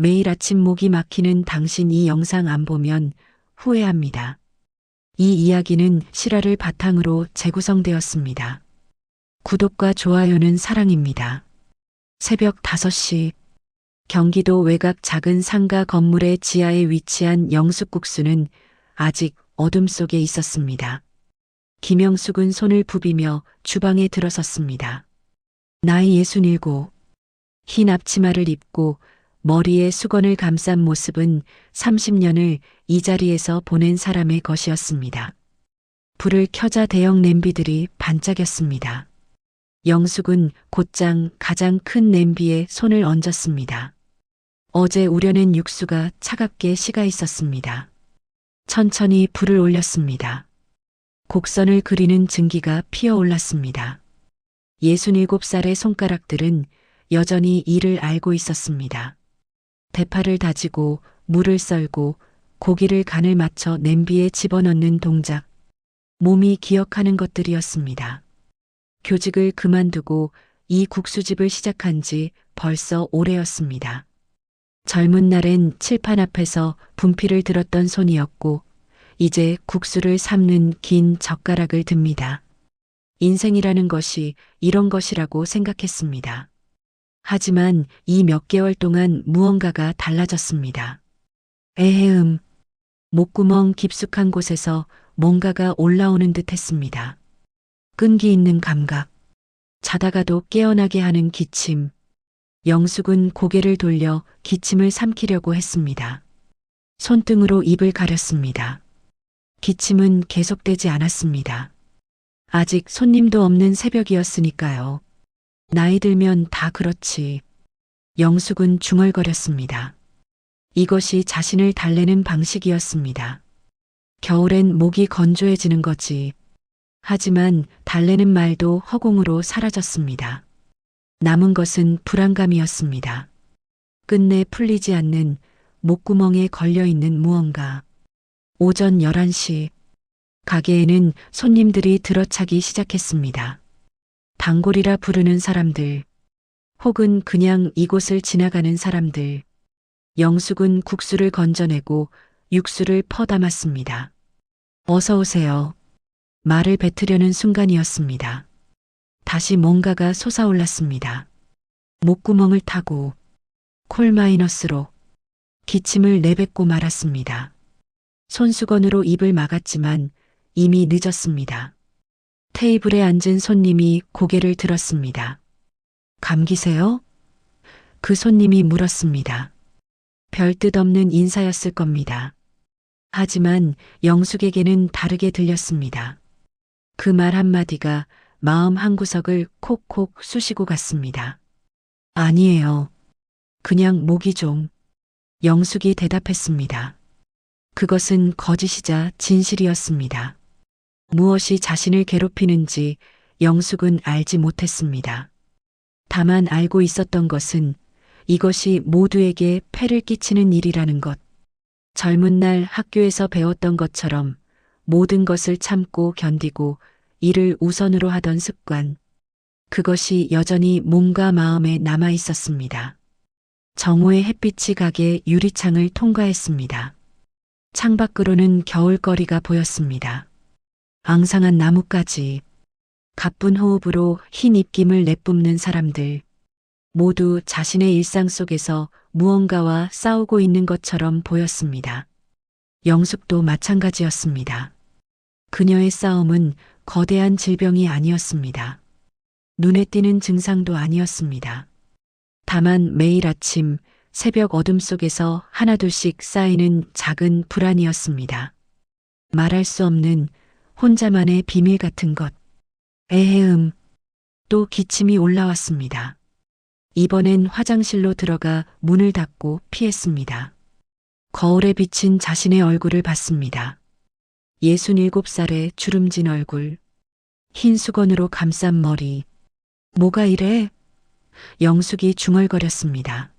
매일 아침 목이 막히는 당신 이 영상 안 보면 후회합니다. 이 이야기는 실화를 바탕으로 재구성되었습니다. 구독과 좋아요는 사랑입니다. 새벽 5시 경기도 외곽 작은 상가 건물의 지하에 위치한 영숙국수는 아직 어둠 속에 있었습니다. 김영숙은 손을 부비며 주방에 들어섰습니다. 나이 67, 흰 앞치마를 입고 머리에 수건을 감싼 모습은 30년을 이 자리에서 보낸 사람의 것이었습니다. 불을 켜자 대형 냄비들이 반짝였습니다. 영숙은 곧장 가장 큰 냄비에 손을 얹었습니다. 어제 우려낸 육수가 차갑게 식어 있었습니다. 천천히 불을 올렸습니다. 곡선을 그리는 증기가 피어올랐습니다. 67살의 손가락들은 여전히 일을 알고 있었습니다. 대파를 다지고 물을 썰고 고기를 간을 맞춰 냄비에 집어넣는 동작, 몸이 기억하는 것들이었습니다. 교직을 그만두고 이 국수집을 시작한 지 벌써 오래였습니다. 젊은 날엔 칠판 앞에서 분필을 들었던 손이었고 이제 국수를 삶는 긴 젓가락을 듭니다. 인생이라는 것이 이런 것이라고 생각했습니다. 하지만 이 몇 개월 동안 무언가가 달라졌습니다. 에헤음, 목구멍 깊숙한 곳에서 뭔가가 올라오는 듯 했습니다. 끈기 있는 감각, 자다가도 깨어나게 하는 기침. 영숙은 고개를 돌려 기침을 삼키려고 했습니다. 손등으로 입을 가렸습니다. 기침은 계속되지 않았습니다. 아직 손님도 없는 새벽이었으니까요. 나이 들면 다 그렇지. 영숙은 중얼거렸습니다. 이것이 자신을 달래는 방식이었습니다. 겨울엔 목이 건조해지는 거지. 하지만 달래는 말도 허공으로 사라졌습니다. 남은 것은 불안감이었습니다. 끝내 풀리지 않는 목구멍에 걸려있는 무언가. 오전 11시 가게에는 손님들이 들어차기 시작했습니다. 단골이라 부르는 사람들, 혹은 그냥 이곳을 지나가는 사람들. 영숙은 국수를 건져내고 육수를 퍼담았습니다. 어서 오세요. 말을 뱉으려는 순간이었습니다. 다시 뭔가가 솟아올랐습니다. 목구멍을 타고 콜 마이너스로 기침을 내뱉고 말았습니다. 손수건으로 입을 막았지만 이미 늦었습니다. 테이블에 앉은 손님이 고개를 들었습니다. 감기세요? 그 손님이 물었습니다. 별 뜻 없는 인사였을 겁니다. 하지만 영숙에게는 다르게 들렸습니다. 그 말 한마디가 마음 한구석을 콕콕 쑤시고 갔습니다. 아니에요. 그냥 목이 좀. 영숙이 대답했습니다. 그것은 거짓이자 진실이었습니다. 무엇이 자신을 괴롭히는지 영숙은 알지 못했습니다. 다만 알고 있었던 것은 이것이 모두에게 폐를 끼치는 일이라는 것. 젊은 날 학교에서 배웠던 것처럼 모든 것을 참고 견디고 일을 우선으로 하던 습관. 그것이 여전히 몸과 마음에 남아 있었습니다. 정오의 햇빛이 가게 유리창을 통과했습니다. 창밖으로는 겨울거리가 보였습니다. 앙상한 나뭇가지, 가쁜 호흡으로 흰 입김을 내뿜는 사람들, 모두 자신의 일상 속에서 무언가와 싸우고 있는 것처럼 보였습니다. 영숙도 마찬가지였습니다. 그녀의 싸움은 거대한 질병이 아니었습니다. 눈에 띄는 증상도 아니었습니다. 다만 매일 아침 새벽 어둠 속에서 하나둘씩 쌓이는 작은 불안이었습니다. 말할 수 없는 혼자만의 비밀 같은 것. 에헤음. 또 기침이 올라왔습니다. 이번엔 화장실로 들어가 문을 닫고 피했습니다. 거울에 비친 자신의 얼굴을 봤습니다. 67살의 주름진 얼굴, 흰 수건으로 감싼 머리. 뭐가 이래? 영숙이 중얼거렸습니다.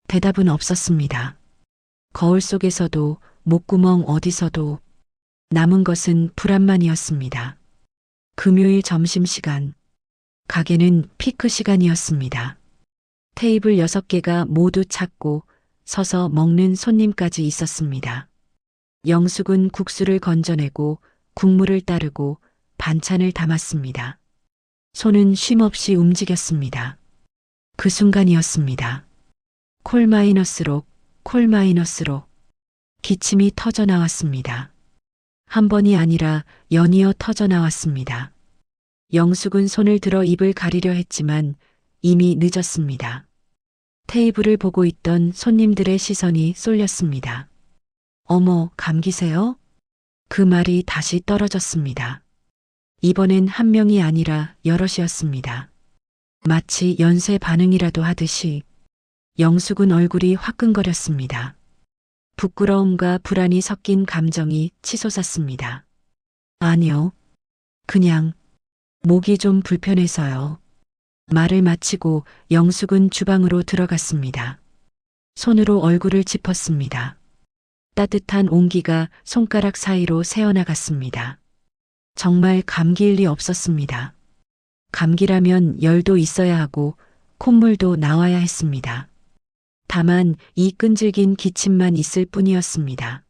대답은 없었습니다. 거울 속에서도 목구멍 어디서도 남은 것은 불안만이었습니다. 금요일 점심시간. 가게는 피크 시간이었습니다. 테이블 6개가 모두 찼고 서서 먹는 손님까지 있었습니다. 영숙은 국수를 건져내고 국물을 따르고 반찬을 담았습니다. 손은 쉼없이 움직였습니다. 그 순간이었습니다. 콜 마이너스로, 콜 마이너스로 기침이 터져 나왔습니다. 한 번이 아니라 연이어 터져 나왔습니다. 영숙은 손을 들어 입을 가리려 했지만 이미 늦었습니다. 테이블을 보고 있던 손님들의 시선이 쏠렸습니다. 어머, 감기세요? 그 말이 다시 떨어졌습니다. 이번엔 한 명이 아니라 여럿이었습니다. 마치 연쇄 반응이라도 하듯이 영숙은 얼굴이 화끈거렸습니다. 부끄러움과 불안이 섞인 감정이 치솟았습니다. 아니요. 그냥 목이 좀 불편해서요. 말을 마치고 영숙은 주방으로 들어갔습니다. 손으로 얼굴을 짚었습니다. 따뜻한 온기가 손가락 사이로 새어나갔습니다. 정말 감기일 리 없었습니다. 감기라면 열도 있어야 하고 콧물도 나와야 했습니다. 다만 이 끈질긴 기침만 있을 뿐이었습니다.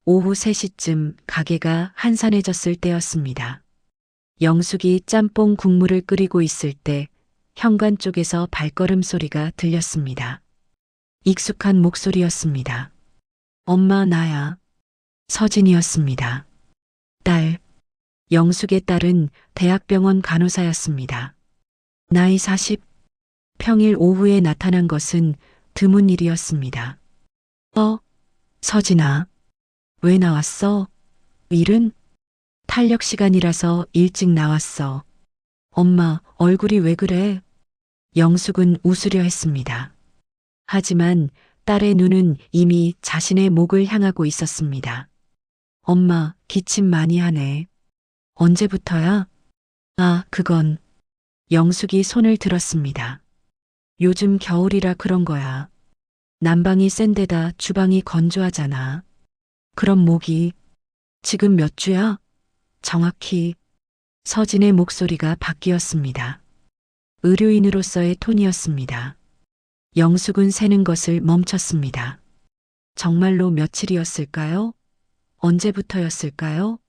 오후 3시쯤 가게가 한산해졌을 때였습니다. 영숙이 짬뽕 국물을 끓이고 있을 때 현관 쪽에서 발걸음 소리가 들렸습니다. 익숙한 목소리였습니다. 엄마, 나야. 서진이었습니다. 딸. 영숙의 딸은 대학병원 간호사였습니다. 나이 40. 평일 오후에 나타난 것은 드문 일이었습니다. 서진아. 왜 나왔어? 일은? 탄력 시간이라서 일찍 나왔어. 엄마, 얼굴이 왜 그래? 영숙은 웃으려 했습니다. 하지만 딸의 눈은 이미 자신의 목을 향하고 있었습니다. 엄마, 기침 많이 하네. 언제부터야? 그건. 영숙이 손을 들었습니다. 요즘 겨울이라 그런 거야. 난방이 센 데다 주방이 건조하잖아. 그럼 목이 지금 몇 주야? 정확히. 서진의 목소리가 바뀌었습니다. 의료인으로서의 톤이었습니다. 영숙은 세는 것을 멈췄습니다. 정말로 며칠이었을까요? 언제부터였을까요?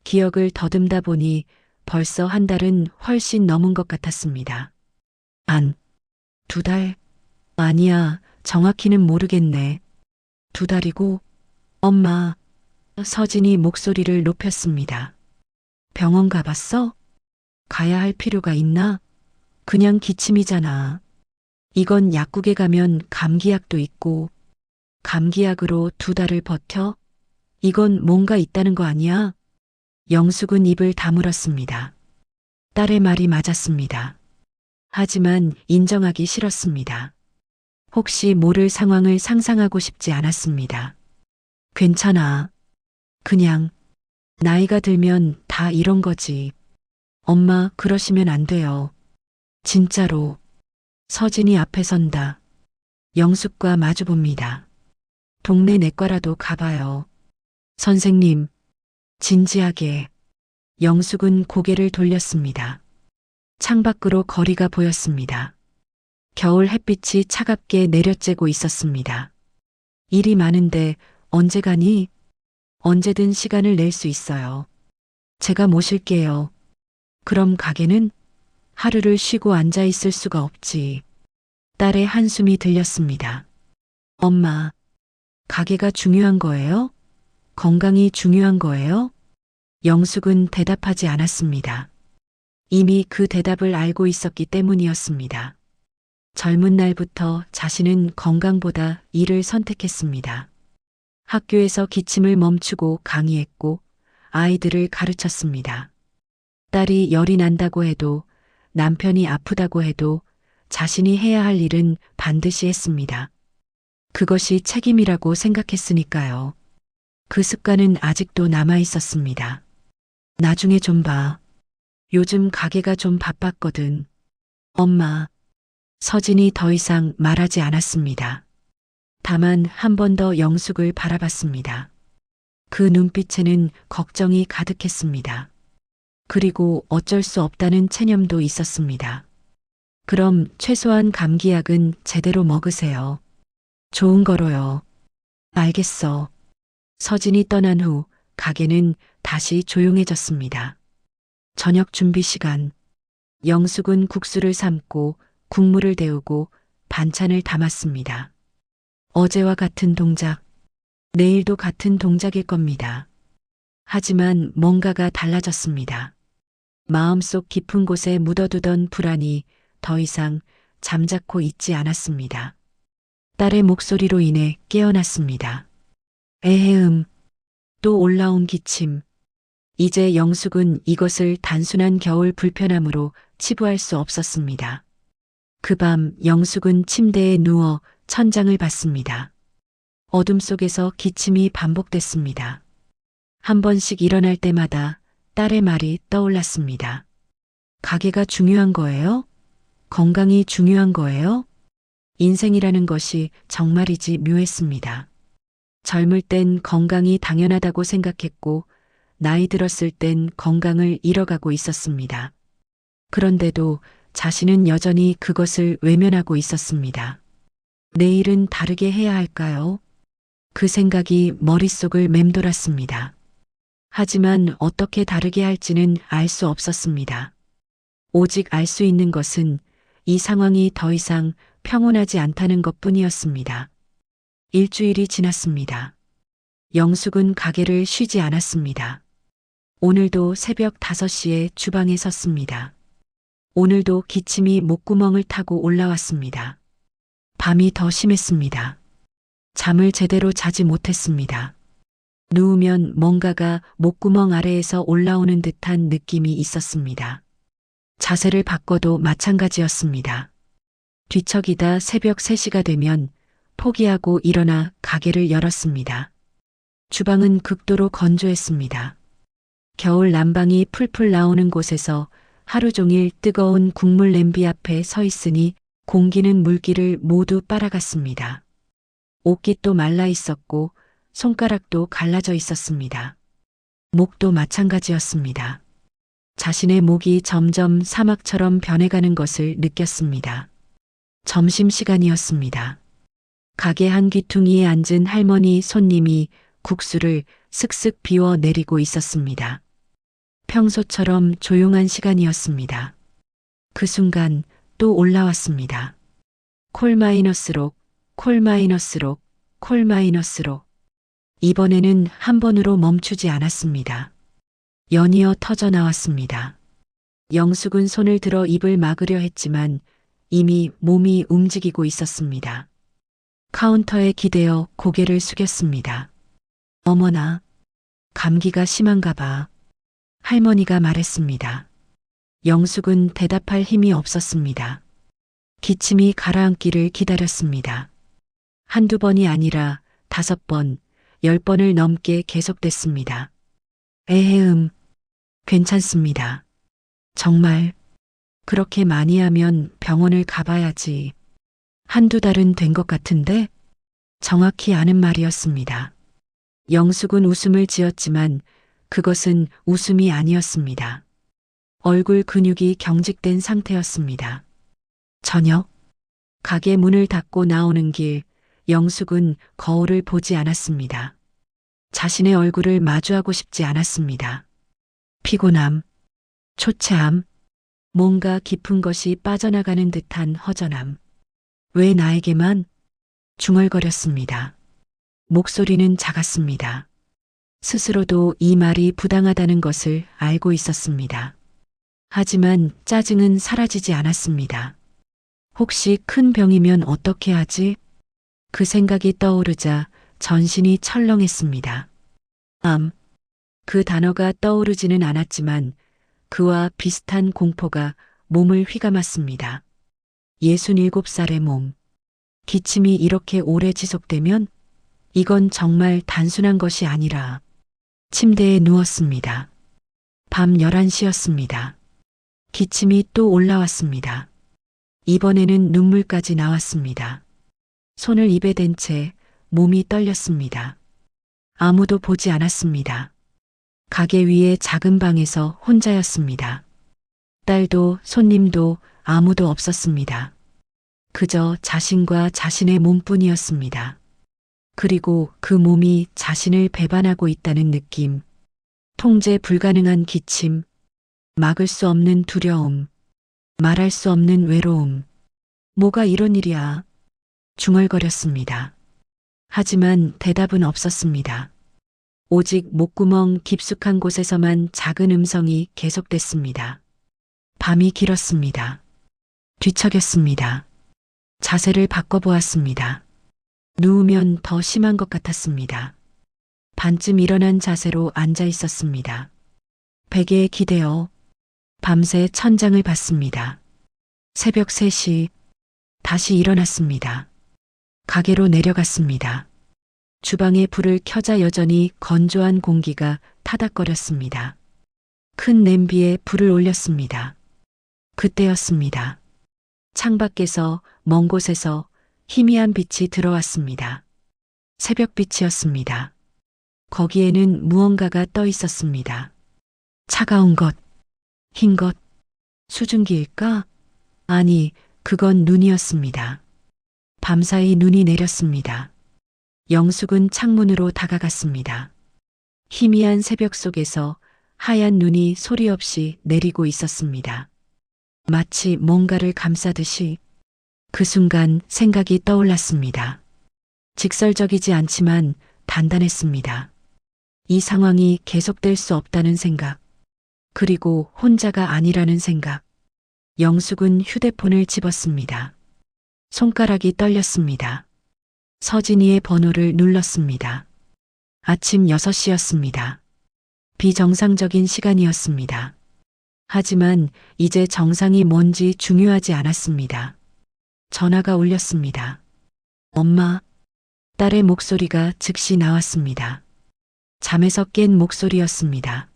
기억을 더듬다 보니 벌써 한 달은 훨씬 넘은 것 같았습니다. 2달? 아니야, 정확히는 모르겠네. 2달이고, 엄마. 서진이 목소리를 높였습니다. 병원 가봤어? 가야 할 필요가 있나? 그냥 기침이잖아. 이건 약국에 가면 감기약도 있고, 감기약으로 2달을 버텨? 이건 뭔가 있다는 거 아니야? 영숙은 입을 다물었습니다. 딸의 말이 맞았습니다. 하지만 인정하기 싫었습니다. 혹시 모를 상황을 상상하고 싶지 않았습니다. 괜찮아. 그냥 나이가 들면 다 이런 거지. 엄마, 그러시면 안 돼요. 진짜로. 서진이 앞에 선다. 영숙과 마주봅니다. 동네 내과라도 가봐요. 선생님. 진지하게. 영숙은 고개를 돌렸습니다. 창밖으로 거리가 보였습니다. 겨울 햇빛이 차갑게 내려쬐고 있었습니다. 일이 많은데 언제 가니? 언제든 시간을 낼 수 있어요. 제가 모실게요. 그럼 가게는? 하루를 쉬고 앉아 있을 수가 없지. 딸의 한숨이 들렸습니다. 엄마, 가게가 중요한 거예요? 건강이 중요한 거예요? 영숙은 대답하지 않았습니다. 이미 그 대답을 알고 있었기 때문이었습니다. 젊은 날부터 자신은 건강보다 일을 선택했습니다. 학교에서 기침을 멈추고 강의했고 아이들을 가르쳤습니다. 딸이 열이 난다고 해도 남편이 아프다고 해도 자신이 해야 할 일은 반드시 했습니다. 그것이 책임이라고 생각했으니까요. 그 습관은 아직도 남아 있었습니다. 나중에 좀 봐. 요즘 가게가 좀 바빴거든. 엄마. 서진이 더 이상 말하지 않았습니다. 다만 한 번 더 영숙을 바라봤습니다. 그 눈빛에는 걱정이 가득했습니다. 그리고 어쩔 수 없다는 체념도 있었습니다. 그럼 최소한 감기약은 제대로 먹으세요. 좋은 거로요. 알겠어. 서진이 떠난 후 가게는 다시 조용해졌습니다. 저녁 준비 시간. 영숙은 국수를 삶고 국물을 데우고 반찬을 담았습니다. 어제와 같은 동작, 내일도 같은 동작일 겁니다. 하지만 뭔가가 달라졌습니다. 마음속 깊은 곳에 묻어두던 불안이 더 이상 잠자코 있지 않았습니다. 딸의 목소리로 인해 깨어났습니다. 에헤음, 또 올라온 기침. 이제 영숙은 이것을 단순한 겨울 불편함으로 치부할 수 없었습니다. 그 밤 영숙은 침대에 누워 천장을 봤습니다. 어둠 속에서 기침이 반복됐습니다. 한 번씩 일어날 때마다 딸의 말이 떠올랐습니다. 가게가 중요한 거예요? 건강이 중요한 거예요? 인생이라는 것이 정말이지 묘했습니다. 젊을 땐 건강이 당연하다고 생각했고, 나이 들었을 땐 건강을 잃어가고 있었습니다. 그런데도 자신은 여전히 그것을 외면하고 있었습니다. 내일은 다르게 해야 할까요? 그 생각이 머릿속을 맴돌았습니다. 하지만 어떻게 다르게 할지는 알 수 없었습니다. 오직 알 수 있는 것은 이 상황이 더 이상 평온하지 않다는 것뿐이었습니다. 일주일이 지났습니다. 영숙은 가게를 쉬지 않았습니다. 오늘도 새벽 5시에 주방에 섰습니다. 오늘도 기침이 목구멍을 타고 올라왔습니다. 밤이 더 심했습니다. 잠을 제대로 자지 못했습니다. 누우면 뭔가가 목구멍 아래에서 올라오는 듯한 느낌이 있었습니다. 자세를 바꿔도 마찬가지였습니다. 뒤척이다 새벽 3시가 되면 포기하고 일어나 가게를 열었습니다. 주방은 극도로 건조했습니다. 겨울 난방이 풀풀 나오는 곳에서 하루 종일 뜨거운 국물 냄비 앞에 서 있으니 공기는 물기를 모두 빨아갔습니다. 옷깃도 말라 있었고 손가락도 갈라져 있었습니다. 목도 마찬가지였습니다. 자신의 목이 점점 사막처럼 변해가는 것을 느꼈습니다. 점심시간이었습니다. 가게 한 귀퉁이에 앉은 할머니 손님이 국수를 슥슥 비워 내리고 있었습니다. 평소처럼 조용한 시간이었습니다. 그 순간 또 올라왔습니다. 콜 마이너스록, 콜 마이너스록, 콜 마이너스록. 이번에는 한 번으로 멈추지 않았습니다. 연이어 터져 나왔습니다. 영숙은 손을 들어 입을 막으려 했지만 이미 몸이 움직이고 있었습니다. 카운터에 기대어 고개를 숙였습니다. 어머나, 감기가 심한가 봐. 할머니가 말했습니다. 영숙은 대답할 힘이 없었습니다. 기침이 가라앉기를 기다렸습니다. 한두 번이 아니라 5번, 10번을 넘게 계속됐습니다. 에헤음, 괜찮습니다. 정말 그렇게 많이 하면 병원을 가봐야지. 한두 달은 된 것 같은데? 정확히 아는 말이었습니다. 영숙은 웃음을 지었지만 그것은 웃음이 아니었습니다. 얼굴 근육이 경직된 상태였습니다. 저녁, 가게 문을 닫고 나오는 길, 영숙은 거울을 보지 않았습니다. 자신의 얼굴을 마주하고 싶지 않았습니다. 피곤함, 초췌함, 뭔가 깊은 것이 빠져나가는 듯한 허전함. 왜 나에게만? 중얼거렸습니다. 목소리는 작았습니다. 스스로도 이 말이 부당하다는 것을 알고 있었습니다. 하지만 짜증은 사라지지 않았습니다. 혹시 큰 병이면 어떻게 하지? 그 생각이 떠오르자 전신이 철렁했습니다. 그 단어가 떠오르지는 않았지만 그와 비슷한 공포가 몸을 휘감았습니다. 67살의 몸. 기침이 이렇게 오래 지속되면 이건 정말 단순한 것이 아니라 침대에 누웠습니다. 밤 11시였습니다. 기침이 또 올라왔습니다. 이번에는 눈물까지 나왔습니다. 손을 입에 댄 채 몸이 떨렸습니다. 아무도 보지 않았습니다. 가게 위의 작은 방에서 혼자였습니다. 딸도 손님도 아무도 없었습니다. 그저 자신과 자신의 몸뿐이었습니다. 그리고 그 몸이 자신을 배반하고 있다는 느낌, 통제 불가능한 기침, 막을 수 없는 두려움, 말할 수 없는 외로움. 뭐가 이런 일이야? 중얼거렸습니다. 하지만 대답은 없었습니다. 오직 목구멍 깊숙한 곳에서만 작은 음성이 계속됐습니다. 밤이 길었습니다. 뒤척였습니다. 자세를 바꿔보았습니다. 누우면 더 심한 것 같았습니다. 반쯤 일어난 자세로 앉아 있었습니다. 베개에 기대어 밤새 천장을 봤습니다. 새벽 3시 다시 일어났습니다. 가게로 내려갔습니다. 주방에 불을 켜자 여전히 건조한 공기가 타닥거렸습니다. 큰 냄비에 불을 올렸습니다. 그때였습니다. 창밖에서 먼 곳에서 희미한 빛이 들어왔습니다. 새벽빛이었습니다. 거기에는 무언가가 떠 있었습니다. 차가운 것, 흰 것, 수증기일까? 아니, 그건 눈이었습니다. 밤사이 눈이 내렸습니다. 영숙은 창문으로 다가갔습니다. 희미한 새벽 속에서 하얀 눈이 소리 없이 내리고 있었습니다. 마치 뭔가를 감싸듯이 그 순간 생각이 떠올랐습니다. 직설적이지 않지만 단단했습니다. 이 상황이 계속될 수 없다는 생각, 그리고 혼자가 아니라는 생각. 영숙은 휴대폰을 집었습니다. 손가락이 떨렸습니다. 서진이의 번호를 눌렀습니다. 아침 6시였습니다. 비정상적인 시간이었습니다. 하지만 이제 정상이 뭔지 중요하지 않았습니다. 전화가 울렸습니다. 엄마, 딸의 목소리가 즉시 나왔습니다. 잠에서 깬 목소리였습니다.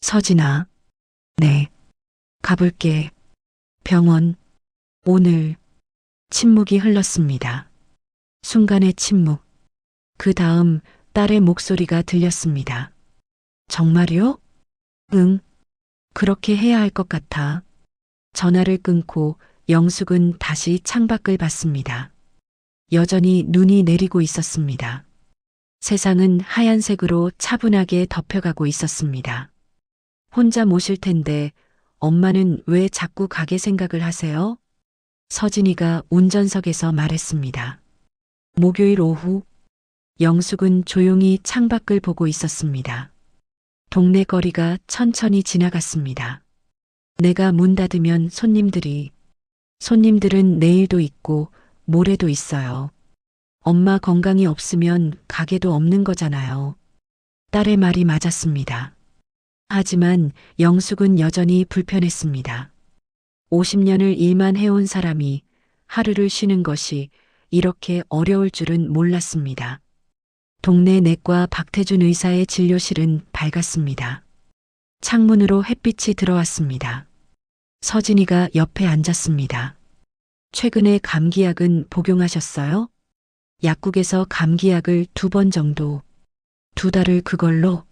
서진아, 네, 가볼게. 병원, 오늘. 침묵이 흘렀습니다. 순간의 침묵. 그 다음 딸의 목소리가 들렸습니다. 정말요? 응, 그렇게 해야 할 것 같아. 전화를 끊고 영숙은 다시 창밖을 봤습니다. 여전히 눈이 내리고 있었습니다. 세상은 하얀색으로 차분하게 덮여가고 있었습니다. 혼자 모실 텐데 엄마는 왜 자꾸 가게 생각을 하세요? 서진이가 운전석에서 말했습니다. 목요일 오후, 영숙은 조용히 창밖을 보고 있었습니다. 동네 거리가 천천히 지나갔습니다. 내가 문 닫으면 손님들은 내일도 있고 모레도 있어요. 엄마 건강이 없으면 가게도 없는 거잖아요. 딸의 말이 맞았습니다. 하지만 영숙은 여전히 불편했습니다. 50년을 일만 해온 사람이 하루를 쉬는 것이 이렇게 어려울 줄은 몰랐습니다. 동네 내과 박태준 의사의 진료실은 밝았습니다. 창문으로 햇빛이 들어왔습니다. 서진이가 옆에 앉았습니다. 최근에 감기약은 복용하셨어요? 약국에서 감기약을 2번 정도. 2달을 그걸로?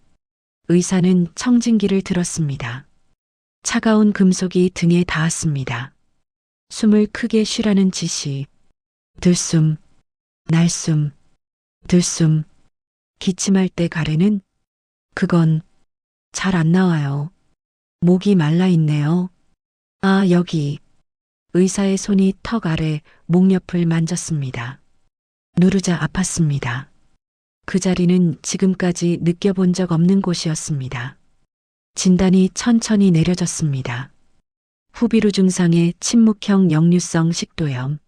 의사는 청진기를 들었습니다. 차가운 금속이 등에 닿았습니다. 숨을 크게 쉬라는 지시. 들숨, 날숨, 들숨. 기침할 때 가래는? 그건 잘 안 나와요. 목이 말라 있네요. 아, 여기. 의사의 손이 턱 아래 목 옆을 만졌습니다. 누르자 아팠습니다. 그 자리는 지금까지 느껴본 적 없는 곳이었습니다. 진단이 천천히 내려졌습니다. 후비루 증상의 침묵형 역류성 식도염.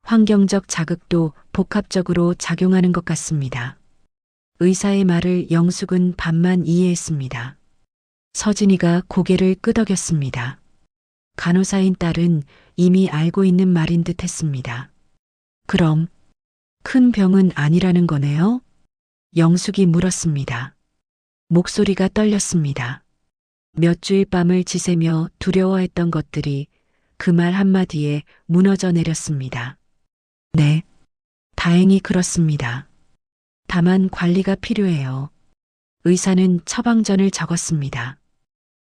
환경적 자극도 복합적으로 작용하는 것 같습니다. 의사의 말을 영숙은 반만 이해했습니다. 서진이가 고개를 끄덕였습니다. 간호사인 딸은 이미 알고 있는 말인 듯 했습니다. 그럼 큰 병은 아니라는 거네요? 영숙이 물었습니다. 목소리가 떨렸습니다. 몇 주일 밤을 지새며 두려워했던 것들이 그 말 한마디에 무너져 내렸습니다. 네, 다행히 그렇습니다. 다만 관리가 필요해요. 의사는 처방전을 적었습니다.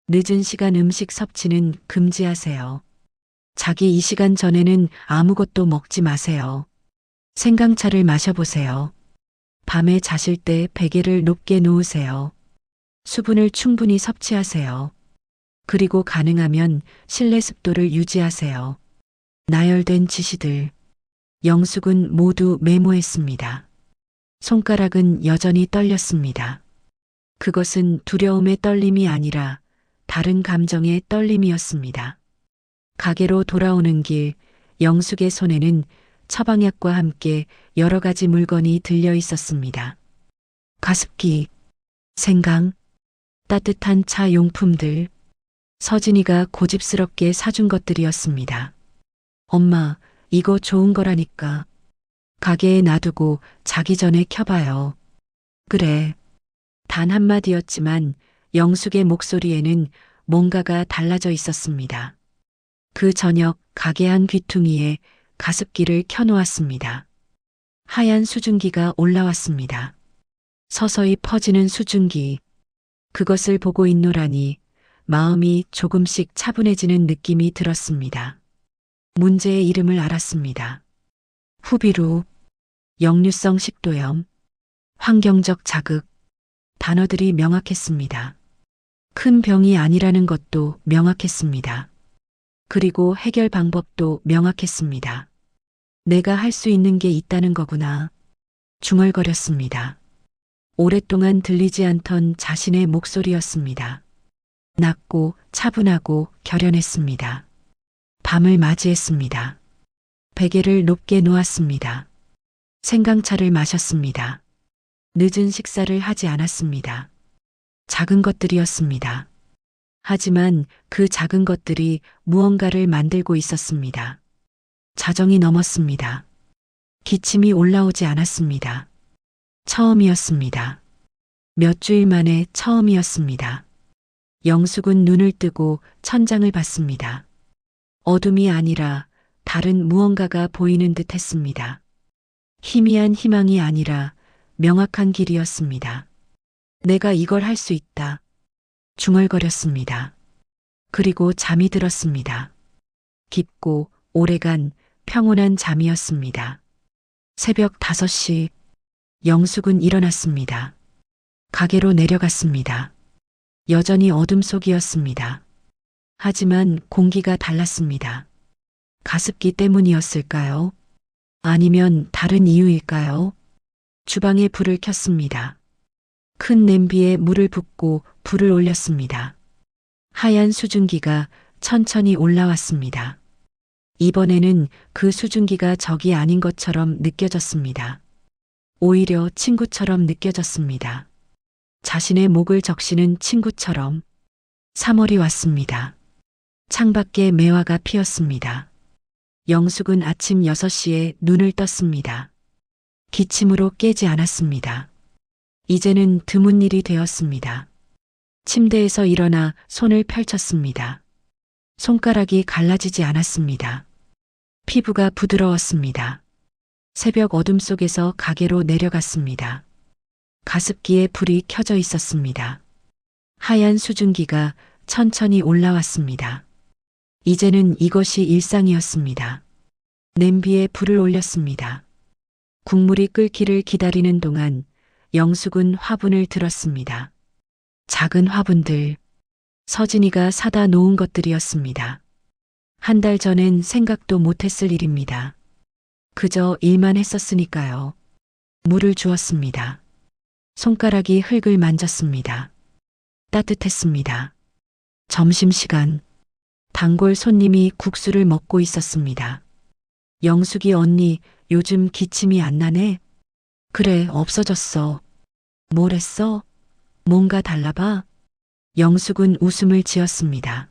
늦은 시간 음식 섭취는 금지하세요. 자기 이 시간 전에는 아무것도 먹지 마세요. 생강차를 마셔보세요. 밤에 자실 때 베개를 높게 놓으세요. 수분을 충분히 섭취하세요. 그리고 가능하면 실내 습도를 유지하세요. 나열된 지시들. 영숙은 모두 메모했습니다. 손가락은 여전히 떨렸습니다. 그것은 두려움의 떨림이 아니라 다른 감정의 떨림이었습니다. 가게로 돌아오는 길, 영숙의 손에는 처방약과 함께 여러 가지 물건이 들려 있었습니다. 가습기, 생강, 따뜻한 차 용품들, 서진이가 고집스럽게 사준 것들이었습니다. 엄마, 이거 좋은 거라니까. 가게에 놔두고 자기 전에 켜봐요. 그래. 단 한마디였지만 영숙의 목소리에는 뭔가가 달라져 있었습니다. 그 저녁 가게 한 귀퉁이에 가습기를 켜놓았습니다. 하얀 수증기가 올라왔습니다. 서서히 퍼지는 수증기. 그것을 보고 있노라니 마음이 조금씩 차분해지는 느낌이 들었습니다. 문제의 이름을 알았습니다. 후비루, 역류성 식도염, 환경적 자극, 단어들이 명확했습니다. 큰 병이 아니라는 것도 명확했습니다. 그리고 해결 방법도 명확했습니다. 내가 할 수 있는 게 있다는 거구나. 중얼거렸습니다. 오랫동안 들리지 않던 자신의 목소리였습니다. 낮고 차분하고 결연했습니다. 밤을 맞이했습니다. 베개를 높게 놓았습니다. 생강차를 마셨습니다. 늦은 식사를 하지 않았습니다. 작은 것들이었습니다. 하지만 그 작은 것들이 무언가를 만들고 있었습니다. 자정이 넘었습니다. 기침이 올라오지 않았습니다. 처음이었습니다. 몇 주일 만에 처음이었습니다. 영숙은 눈을 뜨고 천장을 봤습니다. 어둠이 아니라 다른 무언가가 보이는 듯 했습니다. 희미한 희망이 아니라 명확한 길이었습니다. 내가 이걸 할 수 있다. 중얼거렸습니다. 그리고 잠이 들었습니다. 깊고 오래간 평온한 잠이었습니다. 새벽 5시, 영숙은 일어났습니다. 가게로 내려갔습니다. 여전히 어둠 속이었습니다. 하지만 공기가 달랐습니다. 가습기 때문이었을까요? 아니면 다른 이유일까요? 주방에 불을 켰습니다. 큰 냄비에 물을 붓고 불을 올렸습니다. 하얀 수증기가 천천히 올라왔습니다. 이번에는 그 수증기가 적이 아닌 것처럼 느껴졌습니다. 오히려 친구처럼 느껴졌습니다. 자신의 목을 적시는 친구처럼. 3월이 왔습니다. 창밖에 매화가 피었습니다. 영숙은 아침 6시에 눈을 떴습니다. 기침으로 깨지 않았습니다. 이제는 드문 일이 되었습니다. 침대에서 일어나 손을 펼쳤습니다. 손가락이 갈라지지 않았습니다. 피부가 부드러웠습니다. 새벽 어둠 속에서 가게로 내려갔습니다. 가습기에 불이 켜져 있었습니다. 하얀 수증기가 천천히 올라왔습니다. 이제는 이것이 일상이었습니다. 냄비에 불을 올렸습니다. 국물이 끓기를 기다리는 동안 영숙은 화분을 들었습니다. 작은 화분들, 서진이가 사다 놓은 것들이었습니다. 한 달 전엔 생각도 못했을 일입니다. 그저 일만 했었으니까요. 물을 주었습니다. 손가락이 흙을 만졌습니다. 따뜻했습니다. 점심시간, 단골 손님이 국수를 먹고 있었습니다. 영숙이 언니, 요즘 기침이 안 나네? 그래, 없어졌어. 뭘 했어? 뭔가 달라봐? 영숙은 웃음을 지었습니다.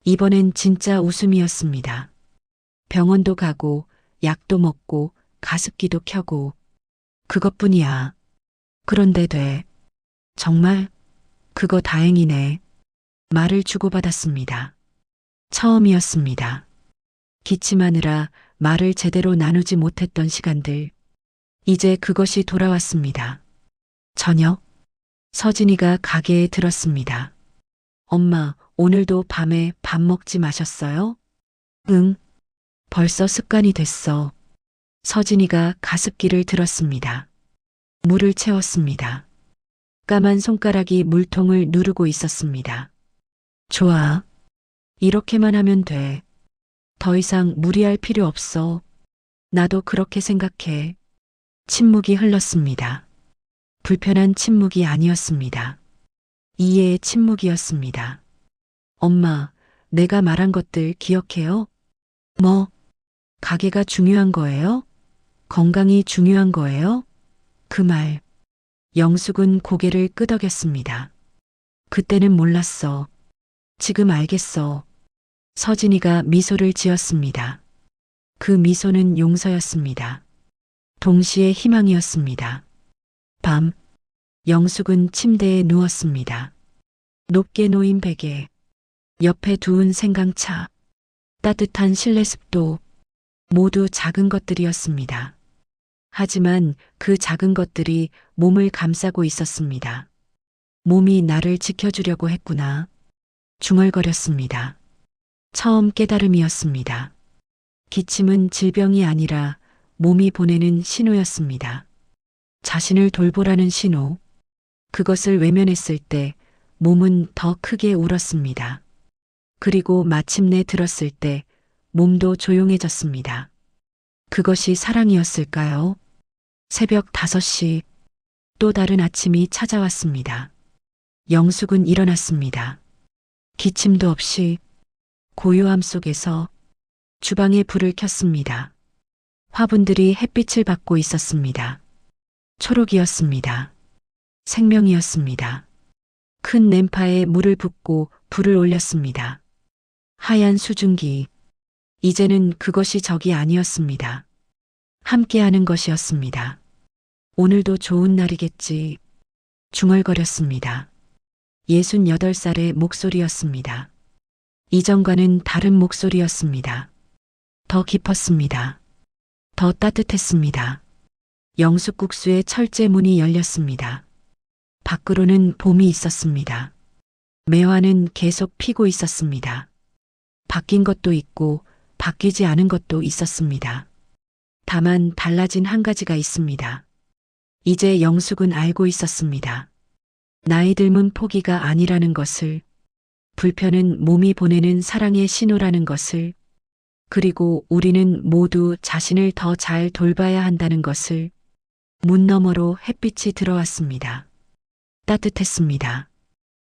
이번엔 진짜 웃음이었습니다. 병원도 가고, 약도 먹고, 가습기도 켜고. 그것뿐이야. 그런데 돼. 정말? 그거 다행이네. 말을 주고받았습니다. 처음이었습니다. 기침하느라 말을 제대로 나누지 못했던 시간들. 이제 그것이 돌아왔습니다. 저녁, 서진이가 가게에 들었습니다. 엄마, 오늘도 밤에 밥 먹지 마셨어요? 응, 벌써 습관이 됐어. 서진이가 가습기를 들었습니다. 물을 채웠습니다. 까만 손가락이 물통을 누르고 있었습니다. 좋아. 이렇게만 하면 돼. 더 이상 무리할 필요 없어. 나도 그렇게 생각해. 침묵이 흘렀습니다. 불편한 침묵이 아니었습니다. 이해의 침묵이었습니다. 엄마, 내가 말한 것들 기억해요? 뭐, 가게가 중요한 거예요? 건강이 중요한 거예요? 그 말. 영숙은 고개를 끄덕였습니다. 그때는 몰랐어. 지금 알겠어. 서진이가 미소를 지었습니다. 그 미소는 용서였습니다. 동시에 희망이었습니다. 밤, 영숙은 침대에 누웠습니다. 높게 놓인 베개, 옆에 두은 생강차, 따뜻한 실내 습도, 모두 작은 것들이었습니다. 하지만 그 작은 것들이 몸을 감싸고 있었습니다. 몸이 나를 지켜주려고 했구나. 중얼거렸습니다. 처음 깨달음이었습니다. 기침은 질병이 아니라 몸이 보내는 신호였습니다. 자신을 돌보라는 신호. 그것을 외면했을 때 몸은 더 크게 울었습니다. 그리고 마침내 들었을 때 몸도 조용해졌습니다. 그것이 사랑이었을까요? 새벽 5시 또 다른 아침이 찾아왔습니다. 영숙은 일어났습니다. 기침도 없이 고요함 속에서 주방에 불을 켰습니다. 화분들이 햇빛을 받고 있었습니다. 초록이었습니다. 생명이었습니다. 큰 냄파에 물을 붓고 불을 올렸습니다. 하얀 수증기. 이제는 그것이 적이 아니었습니다. 함께하는 것이었습니다. 오늘도 좋은 날이겠지. 중얼거렸습니다. 68살의 목소리였습니다. 이전과는 다른 목소리였습니다. 더 깊었습니다. 더 따뜻했습니다. 영숙국수의 철제 문이 열렸습니다. 밖으로는 봄이 있었습니다. 매화는 계속 피고 있었습니다. 바뀐 것도 있고 바뀌지 않은 것도 있었습니다. 다만 달라진 한 가지가 있습니다. 이제 영숙은 알고 있었습니다. 나이 들면 포기가 아니라는 것을, 불편은 몸이 보내는 사랑의 신호라는 것을, 그리고 우리는 모두 자신을 더 잘 돌봐야 한다는 것을. 문 너머로 햇빛이 들어왔습니다. 따뜻했습니다.